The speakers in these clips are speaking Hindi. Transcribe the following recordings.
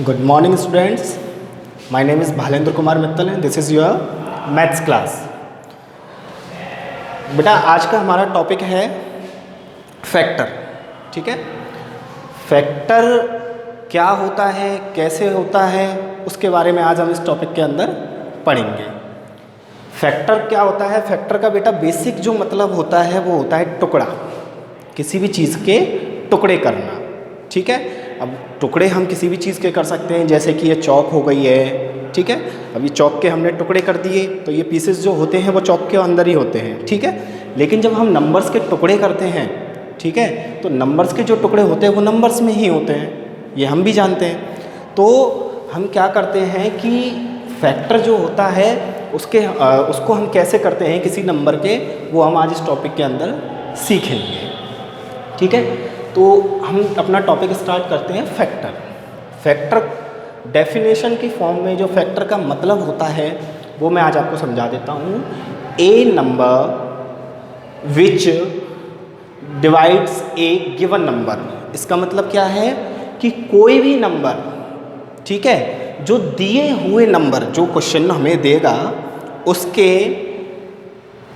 Good morning students. My name is Bhalendra Kumar Mittal and this is your maths class. बेटा आज का हमारा टॉपिक है फैक्टर. ठीक है, फैक्टर क्या होता है, कैसे होता है, उसके बारे में आज हम इस टॉपिक के अंदर पढ़ेंगे. फैक्टर क्या होता है? फैक्टर का बेटा बेसिक जो मतलब होता है वो होता है टुकड़ा, किसी भी चीज़ के टुकड़े करना. ठीक है, अब टुकड़े हम किसी भी चीज़ के कर सकते हैं, जैसे कि ये चौक हो गई है. ठीक है, अब ये चौक के हमने टुकड़े कर दिए तो ये पीसेस जो होते हैं वो चौक के अंदर ही होते हैं. ठीक है, लेकिन जब हम नंबर्स के टुकड़े करते हैं, ठीक है, तो नंबर्स के जो टुकड़े होते हैं वो नंबर्स में ही होते हैं, ये हम भी जानते हैं. तो हम क्या करते हैं कि फैक्टर जो होता है उसको हम कैसे करते हैं किसी नंबर के, वो हम आज इस टॉपिक के अंदर सीखेंगे. ठीक है, तो हम अपना टॉपिक स्टार्ट करते हैं फैक्टर. फैक्टर डेफिनेशन की फॉर्म में जो फैक्टर का मतलब होता है वो मैं आज आपको समझा देता हूँ. A number which divides a given number. इसका मतलब क्या है कि कोई भी नंबर, ठीक है, जो दिए हुए नंबर, जो क्वेश्चन हमें देगा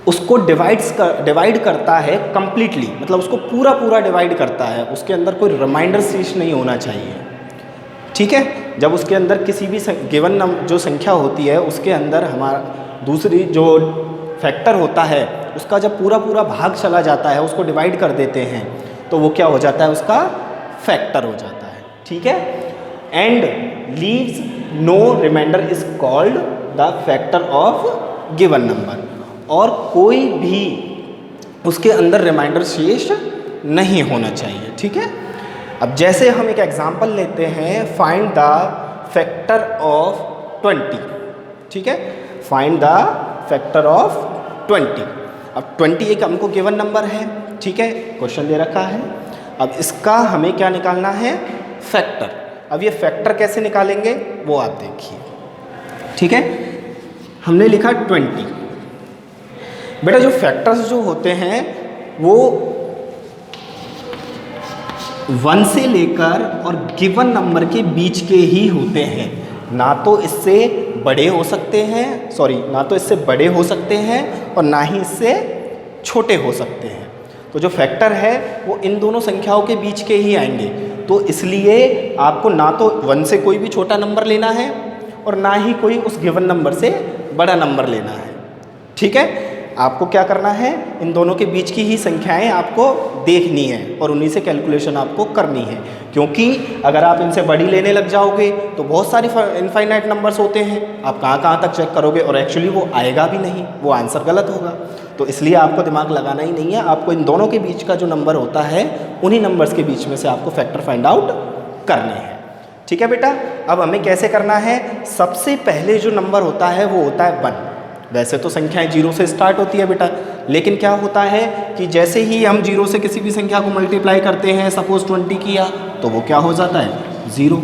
उसको डिवाइड करता है कंप्लीटली, मतलब उसको पूरा डिवाइड करता है. उसके अंदर कोई रिमाइंडर शेष नहीं होना चाहिए. ठीक है, जब उसके अंदर किसी भी गिवन जो संख्या होती है उसके अंदर हमारा दूसरी जो फैक्टर होता है उसका जब पूरा भाग चला जाता है, उसको डिवाइड कर देते हैं, तो वो क्या हो जाता है, उसका फैक्टर हो जाता है. ठीक है, and leaves no reminder is called the factor of given number. और कोई भी उसके अंदर रिमाइंडर शेष नहीं होना चाहिए. ठीक है, अब जैसे हम एक एग्जांपल लेते हैं, फाइंड द फैक्टर ऑफ 20. ठीक है, फाइंड द फैक्टर ऑफ 20. अब 20 एक हमको गिवन नंबर है. ठीक है, क्वेश्चन दे रखा है. अब इसका हमें क्या निकालना है, फैक्टर. अब ये फैक्टर कैसे निकालेंगे वो आप देखिए. ठीक है, हमने लिखा 20. बेटा जो फैक्टर्स जो होते हैं वो 1 से लेकर और गिवन नंबर के बीच के ही होते हैं. ना तो इससे बड़े हो सकते हैं, ना तो इससे बड़े हो सकते हैं और ना ही इससे छोटे हो सकते हैं. तो जो फैक्टर है वो इन दोनों संख्याओं के बीच के ही आएंगे. तो इसलिए आपको ना तो 1 से कोई भी छोटा नंबर लेना है और ना ही कोई उस गिवन नंबर से बड़ा नंबर लेना है. ठीक है, आपको क्या करना है, इन दोनों के बीच की ही संख्याएं आपको देखनी है और उन्हीं से कैलकुलेशन आपको करनी है. क्योंकि अगर आप इनसे बड़ी लेने लग जाओगे तो बहुत सारी इनफाइनाइट नंबर्स होते हैं, आप कहाँ तक चेक करोगे और एक्चुअली वो आएगा भी नहीं, वो आंसर गलत होगा. तो इसलिए आपको दिमाग लगाना ही नहीं है, आपको इन दोनों के बीच का जो नंबर होता है उन्हीं नंबर्स के बीच में से आपको फैक्टर फाइंड आउट करने हैं. ठीक है बेटा, अब हमें कैसे करना है, सबसे पहले जो नंबर होता है वो होता है 1. वैसे तो संख्याएं 0 से स्टार्ट होती है बेटा, लेकिन क्या होता है कि जैसे ही हम 0 से किसी भी संख्या को मल्टीप्लाई करते हैं, सपोज 20 किया, तो वो क्या हो जाता है, 0.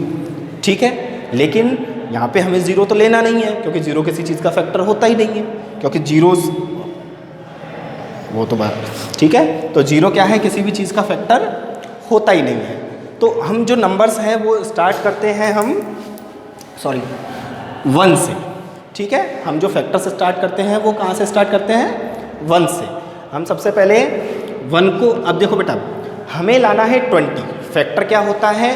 ठीक है, लेकिन यहाँ पे हमें 0 तो लेना नहीं है क्योंकि 0 किसी चीज़ का फैक्टर होता ही नहीं है, क्योंकि जीरोस वो तो बात. ठीक है, तो 0 क्या है, किसी भी चीज़ का फैक्टर होता ही नहीं है. तो हम जो नंबर्स हैं वो स्टार्ट करते हैं 1 से. ठीक है, हम जो फैक्टर से स्टार्ट करते हैं वो कहाँ से स्टार्ट करते हैं, 1 से. हम सबसे पहले 1 को, अब देखो बेटा, हमें लाना है 20. फैक्टर क्या होता है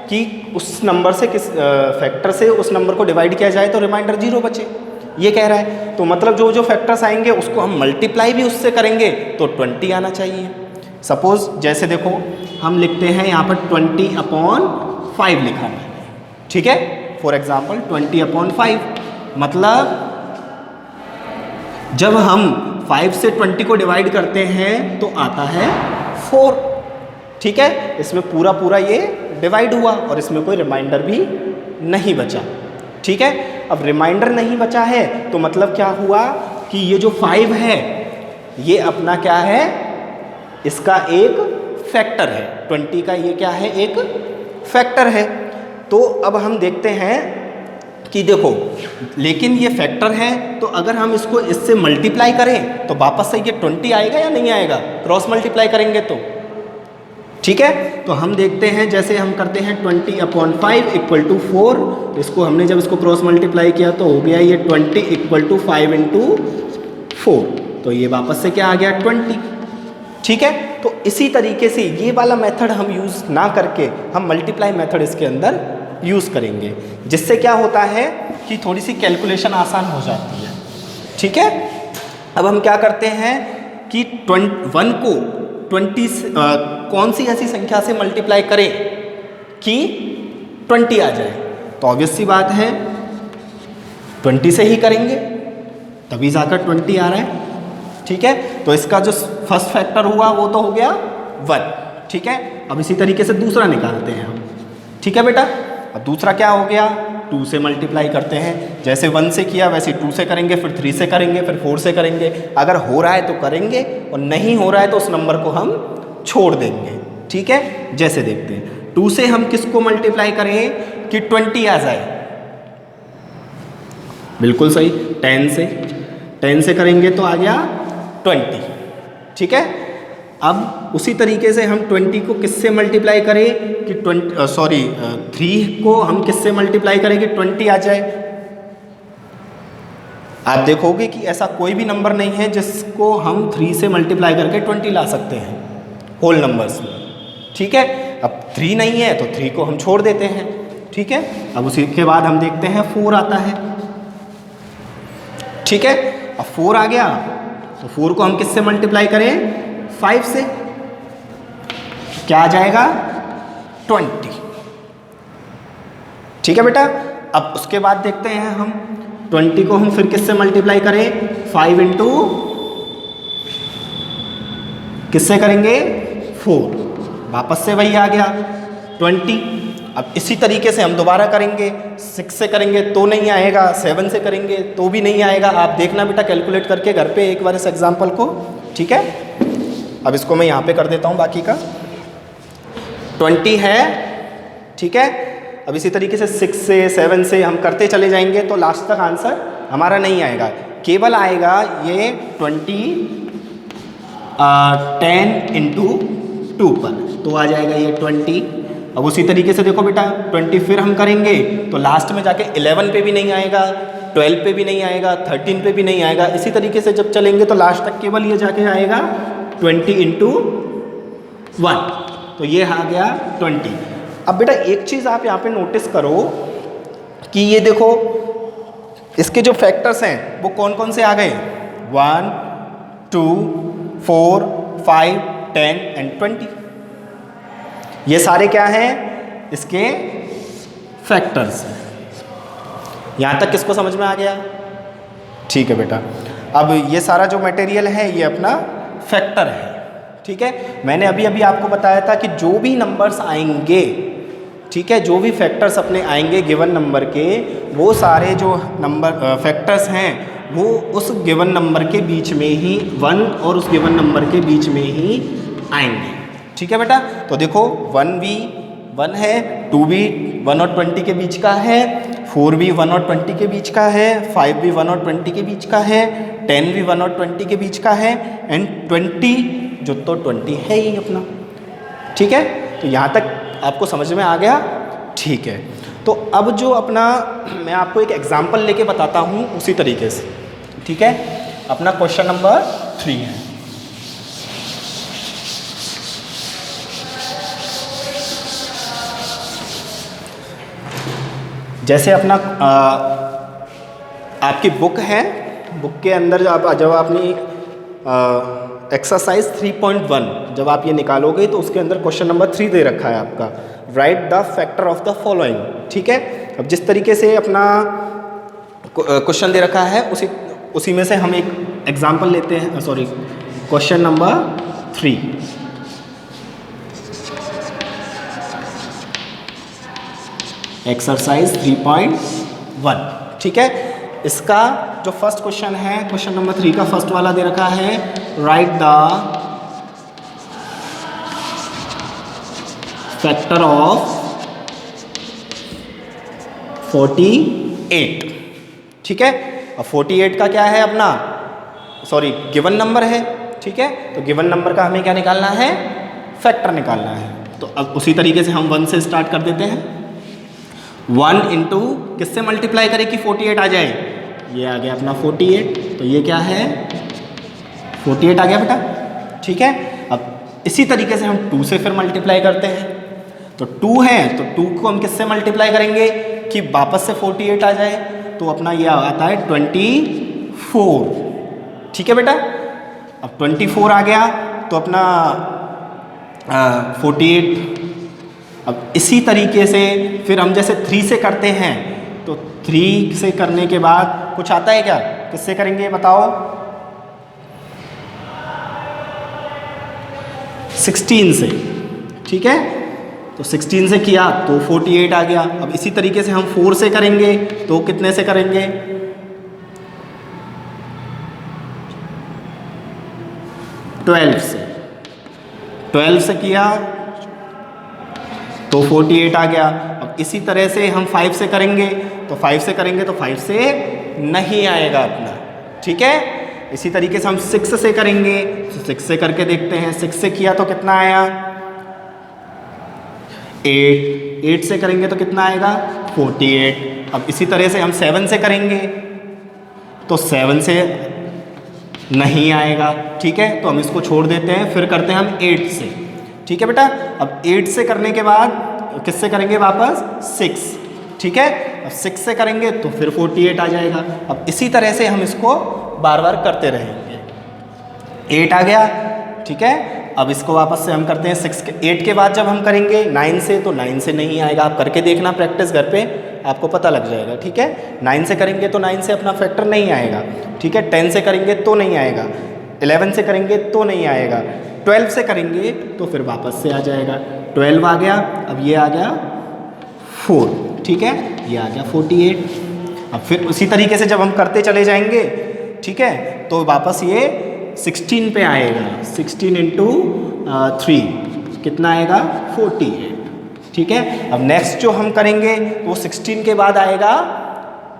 कि उस नंबर से फैक्टर से उस नंबर को डिवाइड किया जाए तो रिमाइंडर 0 बचे, ये कह रहा है. तो मतलब जो फैक्टर्स आएंगे उसको हम मल्टीप्लाई भी उससे करेंगे तो 20 आना चाहिए. सपोज जैसे देखो हम लिखते हैं यहाँ पर 20/5 लिखा है. ठीक है, फॉर एग्जाम्पल 20/5, मतलब जब हम 5 से 20 को डिवाइड करते हैं तो आता है 4. ठीक है, इसमें पूरा ये डिवाइड हुआ और इसमें कोई रिमाइंडर भी नहीं बचा. ठीक है, अब रिमाइंडर नहीं बचा है तो मतलब क्या हुआ कि ये जो 5 है ये अपना क्या है, इसका एक फैक्टर है. 20 का ये क्या है, एक फैक्टर है. तो अब हम देखते हैं कि देखो, लेकिन ये फैक्टर है तो अगर हम इसको इससे मल्टीप्लाई करें तो वापस से ये 20 आएगा या नहीं आएगा, क्रॉस मल्टीप्लाई करेंगे तो. ठीक है, तो हम देखते हैं जैसे हम करते हैं 20/5 इक्वल टू 4, इसको हमने जब इसको क्रॉस मल्टीप्लाई किया तो हो गया ये 20 इक्वल टू 5 इंटू 4, तो ये वापस से क्या आ गया 20। ठीक है, तो इसी तरीके से ये वाला मेथड हम यूज़ ना करके हम मल्टीप्लाई मेथड इसके अंदर यूज़ करेंगे, जिससे क्या होता है कि थोड़ी सी कैलकुलेशन आसान हो जाती है। ठीक है, अब हम क्या करते हैं कि 1 को 20 से कौन सी ऐसी संख्या से मल्टीप्लाई करें कि 20 आ जाए, तो ऑब्वियस सी बात है 20 से ही करेंगे, तभी जाकर 20 आ रहा है। ठीक है, तो इसका जो फर्स्ट फैक्टर हुआ वो तो हो गया 1। ठीक है, अब इसी तरीके से दूसरा निकालते हैं हम। ठीक है बेटा, अब दूसरा क्या हो गया, 2 से मल्टीप्लाई करते हैं, जैसे 1 से किया वैसे 2 से करेंगे, फिर 3 से करेंगे, फिर 4 से करेंगे। अगर हो रहा है तो करेंगे और नहीं हो रहा है तो उस नंबर को हम छोड़ देंगे। ठीक है, जैसे देखते हैं 2 से हम किसको मल्टीप्लाई करें कि 20 आ जाए, बिल्कुल सही, 10 से करेंगे तो आ गया 20। ठीक है, अब उसी तरीके से हम 20 को किससे मल्टीप्लाई करें कि 3 को हम किससे मल्टीप्लाई करें कि 20 आ जाए। आप देखोगे कि ऐसा कोई भी नंबर नहीं है जिसको हम 3 से मल्टीप्लाई करके 20 ला सकते हैं होल नंबर्स में। ठीक है, अब 3 नहीं है तो 3 को हम छोड़ देते हैं। ठीक है, अब उसी के बाद हम देखते हैं 4 आता है। ठीक है, अब 4 आ गया तो 4 को हम किससे मल्टीप्लाई करें 5 से, क्या आ जाएगा 20। ठीक है बेटा, अब उसके बाद देखते हैं हम 20 को हम फिर किससे मल्टीप्लाई करें 5 इंटू किससे करेंगे 4, वापस से वही आ गया 20। अब इसी तरीके से हम दोबारा करेंगे, 6 से करेंगे तो नहीं आएगा, 7 से करेंगे तो भी नहीं आएगा। आप देखना बेटा कैलकुलेट करके घर पे एक बार इस एग्जाम्पल को। ठीक है, अब इसको मैं यहाँ पे कर देता हूँ, बाकी का 20 है। ठीक है, अब इसी तरीके से 6 से 7 से हम करते चले जाएंगे तो लास्ट तक आंसर हमारा नहीं आएगा, केवल आएगा ये 10 इंटू 2 पर, तो आ जाएगा ये 20। अब उसी तरीके से देखो बेटा 20 फिर हम करेंगे तो लास्ट में जाके 11 पे भी नहीं आएगा, 12 पे भी नहीं आएगा, 13 पे भी नहीं आएगा। इसी तरीके से जब चलेंगे तो लास्ट तक केवल ये जाके आएगा 20 इंटू 1, तो ये आ गया 20। अब बेटा एक चीज़ आप यहाँ पे नोटिस करो कि ये देखो इसके जो फैक्टर्स हैं वो कौन कौन से आ गए, 1, 2, 4, 5, 10 एंड 20। ये सारे क्या हैं, इसके फैक्टर्स हैं। यहाँ तक किसको समझ में आ गया? ठीक है बेटा, अब ये सारा जो मटेरियल है ये अपना फैक्टर है। ठीक है, मैंने अभी अभी आपको बताया था कि जो भी नंबर्स आएंगे, ठीक है, जो भी फैक्टर्स अपने आएंगे गिवन नंबर के, वो सारे जो नंबर फैक्टर्स हैं वो उस गिवन नंबर के बीच में ही 1 और उस गिवन नंबर के बीच में ही आएंगे। ठीक है बेटा, तो देखो 1 भी 1 है, 2 भी 1 और 20 के बीच का है, 4 भी 1 और 20 के बीच का है, 5 भी 1 और 20 के बीच का है, 10 भी 1 और 20 के बीच का है, एंड 20 जो तो 20 है ही अपना। ठीक है, तो यहाँ तक आपको समझ में आ गया? ठीक है, तो अब जो अपना मैं आपको एक एग्जाम्पल लेके बताता हूँ उसी तरीके से। ठीक है, अपना क्वेश्चन नंबर 3 है। जैसे अपना आपकी बुक है, बुक के अंदर जब आपने एक्सरसाइज 3.1 जब आप ये निकालोगे तो उसके अंदर क्वेश्चन नंबर 3 दे रखा है आपका, right the factor of the following. ठीक है, अब जिस तरीके से अपना क्वेश्चन दे रखा है उसी में से हम एक एग्जाम्पल लेते हैं, सॉरी क्वेश्चन नंबर 3। एक्सरसाइज 3.1। ठीक है, इसका जो फर्स्ट क्वेश्चन है, क्वेश्चन नंबर 3 का फर्स्ट वाला दे रखा है, राइट द फैक्टर ऑफ 48। ठीक है, अब 48 का क्या है अपना, सॉरी गिवन नंबर है। ठीक है, तो गिवन नंबर का हमें क्या निकालना है, फैक्टर निकालना है। तो अब उसी तरीके से हम 1 से स्टार्ट कर देते हैं। 1 इंटू किससे मल्टीप्लाई करें कि 48 आ जाए, ये आ गया अपना 48, तो ये क्या है 48 आ गया बेटा, ठीक है। अब इसी तरीके से हम 2 से फिर मल्टीप्लाई करते हैं, तो 2 है तो 2 को हम किससे मल्टीप्लाई करेंगे कि वापस से 48 आ जाए, तो अपना ये आता है 24, ठीक है बेटा। अब 24 आ गया तो अपना 48। अब इसी तरीके से फिर हम जैसे 3 से करते हैं, तो 3 से करने के बाद कुछ आता है क्या, किससे करेंगे बताओ, 16 से, ठीक है। तो 16 से किया तो 48 आ गया। अब इसी तरीके से हम 4 से करेंगे तो कितने से करेंगे, 12 से, 12 से किया तो 48 आ गया। अब इसी तरह से हम 5 से करेंगे तो 5 से करेंगे तो 5 से नहीं आएगा अपना, ठीक है। इसी तरीके से हम 6 से करेंगे तो 6 से करके देखते हैं, 6 से किया तो कितना आया 8, 8 से करेंगे तो कितना आएगा 48। अब इसी तरह से हम 7 से करेंगे तो 7 से नहीं आएगा, ठीक है, तो हम इसको छोड़ देते हैं, फिर करते हैं हम 8 से, ठीक है बेटा। अब 8 से करने के बाद किससे करेंगे वापस 6, ठीक है। अब 6 से करेंगे तो फिर 48 आ जाएगा। अब इसी तरह से हम इसको बार बार करते रहेंगे। 8 आ गया, ठीक है। अब इसको वापस से हम करते हैं 8 के बाद जब हम करेंगे 9 से, तो 9 से नहीं आएगा। आप करके देखना प्रैक्टिस घर पे, आपको पता लग जाएगा, ठीक है। 9 से करेंगे तो 9 से अपना फैक्टर नहीं आएगा, ठीक है। 10 से करेंगे तो नहीं आएगा, 11 से करेंगे तो नहीं आएगा, 12 से करेंगे तो फिर वापस से आ जाएगा। 12 आ गया, अब ये आ गया 4, ठीक है, ये आ गया 48। अब फिर उसी तरीके से जब हम करते चले जाएंगे, ठीक है, तो वापस ये 16 पे आएगा। 16 इंटू 3 कितना आएगा 48, ठीक है। अब नेक्स्ट जो हम करेंगे वो 16 के बाद आएगा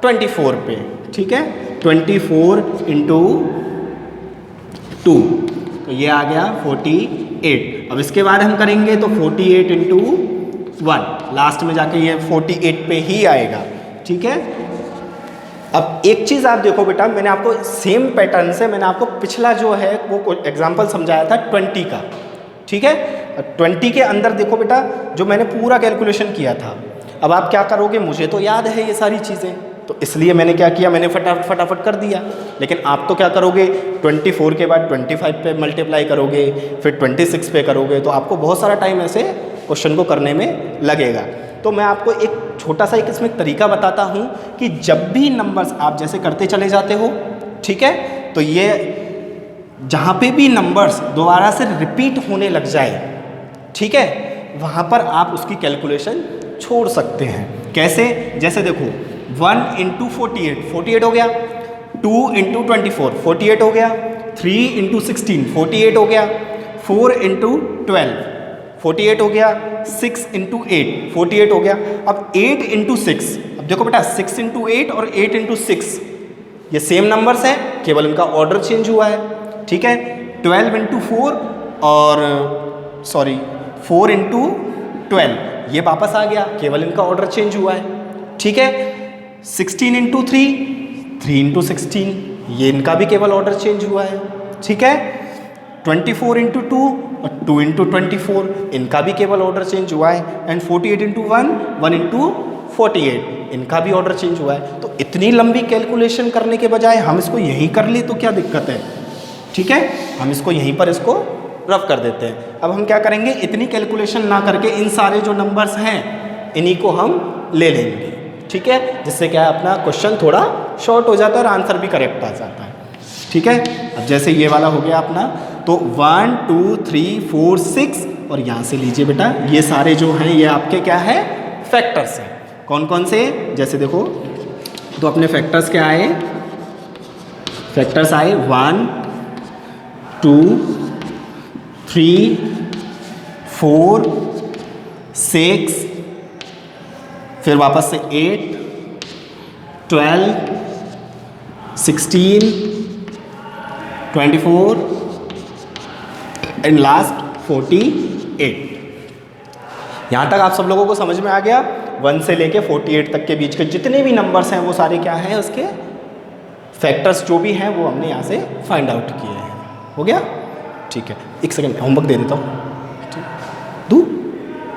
24 पे, ठीक है। 24 इंटू 2 तो ये आ गया 48। अब इसके बाद हम करेंगे तो 48 इंटू 1, लास्ट में जाके ये 48 पे ही आएगा, ठीक है। अब एक चीज़ आप देखो बेटा, मैंने आपको सेम पैटर्न से मैंने आपको पिछला जो है वो एग्जाम्पल समझाया था 20 का, ठीक है। 20 के अंदर देखो बेटा जो मैंने पूरा कैलकुलेशन किया था। अब आप क्या करोगे, मुझे तो याद है ये सारी चीज़ें, तो इसलिए मैंने क्या किया, मैंने फटाफट कर दिया। लेकिन आप तो क्या करोगे, 24 के बाद 25 पे मल्टीप्लाई करोगे, फिर 26 पे करोगे, तो आपको बहुत सारा टाइम ऐसे क्वेश्चन को करने में लगेगा। तो मैं आपको एक छोटा सा एक इसमें तरीका बताता हूँ कि जब भी नंबर्स आप जैसे करते चले जाते हो, ठीक है, तो ये जहाँ पे भी नंबर्स दोबारा से रिपीट होने लग जाए, ठीक है, वहाँ पर आप उसकी कैलकुलेशन छोड़ सकते हैं। कैसे, जैसे देखो 1 इंटू 48 हो गया, 2 इंटू 24 48 हो गया, 3 इंटू 16 48 हो गया, 4 इंटू 12 48 हो गया, 6 इंटू 8 48 हो गया। अब 8 इंटू 6, अब देखो बेटा 6 इंटू 8 और 8 इंटू 6 ये सेम नंबर्स हैं, केवल इनका ऑर्डर चेंज हुआ है, ठीक है। 12 इंटू 4 और 4 इंटू 12 ये वापस आ गया, केवल इनका ऑर्डर चेंज हुआ है, ठीक है। 16 इंटू 3 इंटू 16 ये इनका भी केवल ऑर्डर चेंज हुआ है, ठीक है। 24 इंटू 2 और 2 इंटू 24 इनका भी केवल ऑर्डर चेंज हुआ है। एंड 48 इंटू 1 इंटू 48 इनका भी ऑर्डर चेंज हुआ है। तो इतनी लंबी कैलकुलेशन करने के बजाय हम इसको यहीं कर ले तो क्या दिक्कत है, ठीक है, हम इसको यहीं पर इसको रफ कर देते हैं। अब हम क्या करेंगे, इतनी कैलकुलेशन ना करके इन सारे जो नंबर्स हैं इन्हीं को हम ले लेंगे, ठीक है, जिससे क्या है अपना क्वेश्चन थोड़ा शॉर्ट हो जाता है और आंसर भी करेक्ट आ जाता है, ठीक है। अब जैसे ये वाला हो गया अपना, तो 1 2 3 4 6 और यहाँ से लीजिए बेटा ये सारे जो हैं ये आपके क्या है फैक्टर्स हैं। कौन कौन से, जैसे देखो तो अपने फैक्टर्स क्या आए, फैक्टर्स आए 1 2 3 4 6, फिर वापस से 8 12 16 24 एंड लास्ट 48, यहाँ तक आप सब लोगों को समझ में आ गया। 1 से लेके 48 तक के बीच के जितने भी नंबर्स हैं वो सारे क्या हैं, उसके फैक्टर्स जो भी हैं वो हमने यहाँ से फाइंड आउट किए हैं। हो गया? ठीक है, एक सेकेंड होमवर्क दे देता हूँ। दूँ?